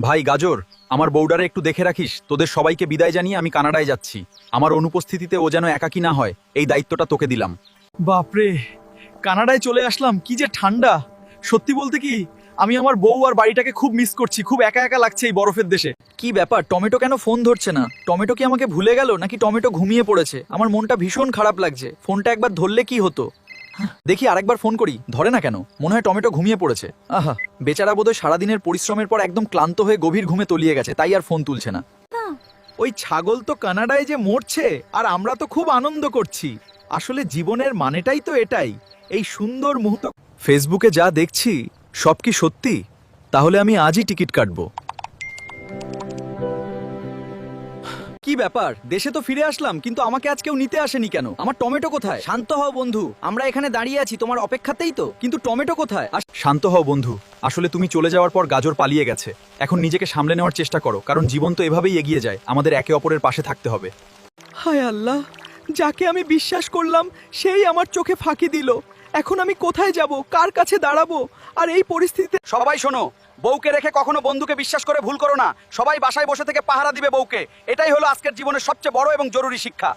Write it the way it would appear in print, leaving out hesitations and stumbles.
ভাই গাজর, আমার বউডারে একটু দেখে রাখিস। তোদের সবাইকে বিদায় জানিয়ে আমি কানাডায় যাচ্ছি। আমার অনুপস্থিতিতে ও যেন একাকী না হয়, এই দায়িত্বটা তোকে দিলাম। বাপরে, কানাডায় চলে আসলাম, কি যে ঠান্ডা। সত্যি বলতে কি, আমি আমার বউ আর বাড়িটাকে খুব মিস করছি। খুব একা একা লাগছে এই বরফের দেশে। কি ব্যাপার, টমেটো কেন ফোন ধরছে না? টমেটো কি আমাকে ভুলে গেল, নাকি টমেটো ঘুমিয়ে পড়েছে? আমার মনটা ভীষণ খারাপ লাগছে। ফোনটা একবার ধরলে কি হতো। দেখি আরেকবার ফোন করি, ধরে না কেন? মনে হয় টমেটো ঘুমিয়ে পড়েছে। আহা, বেচারা বোধহয় সারাদিনের পরিশ্রমের পর একদম ক্লান্ত হয়ে গভীর ঘুমে তলিয়ে গেছে, তাই আর ফোন তুলছে না। ওই ছাগল তো কানাডায় যে মরছে, আর আমরা তো খুব আনন্দ করছি। আসলে জীবনের মানেটাই তো এটাই, এই সুন্দর মুহূর্ত। ফেসবুকে যা দেখছি সব কি সত্যি? তাহলে আমি আজই টিকিট কাটবো। কি ব্যাপার, দেশে তো ফিরে আসলাম, কিন্তু আমাকে আজ কেউ নিতে আসেনি কেন? আমার টমেটো কোথায়? শান্ত হও বন্ধু, আমরা এখানে দাঁড়িয়ে আছি তোমার অপেক্ষাতেই তো। কিন্তু টমেটো কোথায়? শান্ত হও বন্ধু, আসলে তুমি চলে যাওয়ার পর গাজর পালিয়ে গেছে। এখন নিজেকে সামলে নেওয়ার চেষ্টা করো, কারণ জীবন তো এভাবেই এগিয়ে যায়। আমাদের একে অপরের পাশে থাকতে হবে। হায় আল্লাহ, যাকে আমি বিশ্বাস করলাম সেই আমার চোখে ফাঁকি দিল। এখন আমি কোথায় যাব, কার কাছে দাঁড়াবো? আর এই পরিস্থিতিতে সবাই শোনো, বউকে রেখে কখনো বন্ধুকে বিশ্বাস করে ভুল করো না। সবাই বাসায় বসে থেকে পাহারা দিবে বউকে। এটাই হলো আজকের জীবনের সবচেয়ে বড় এবং জরুরি শিক্ষা।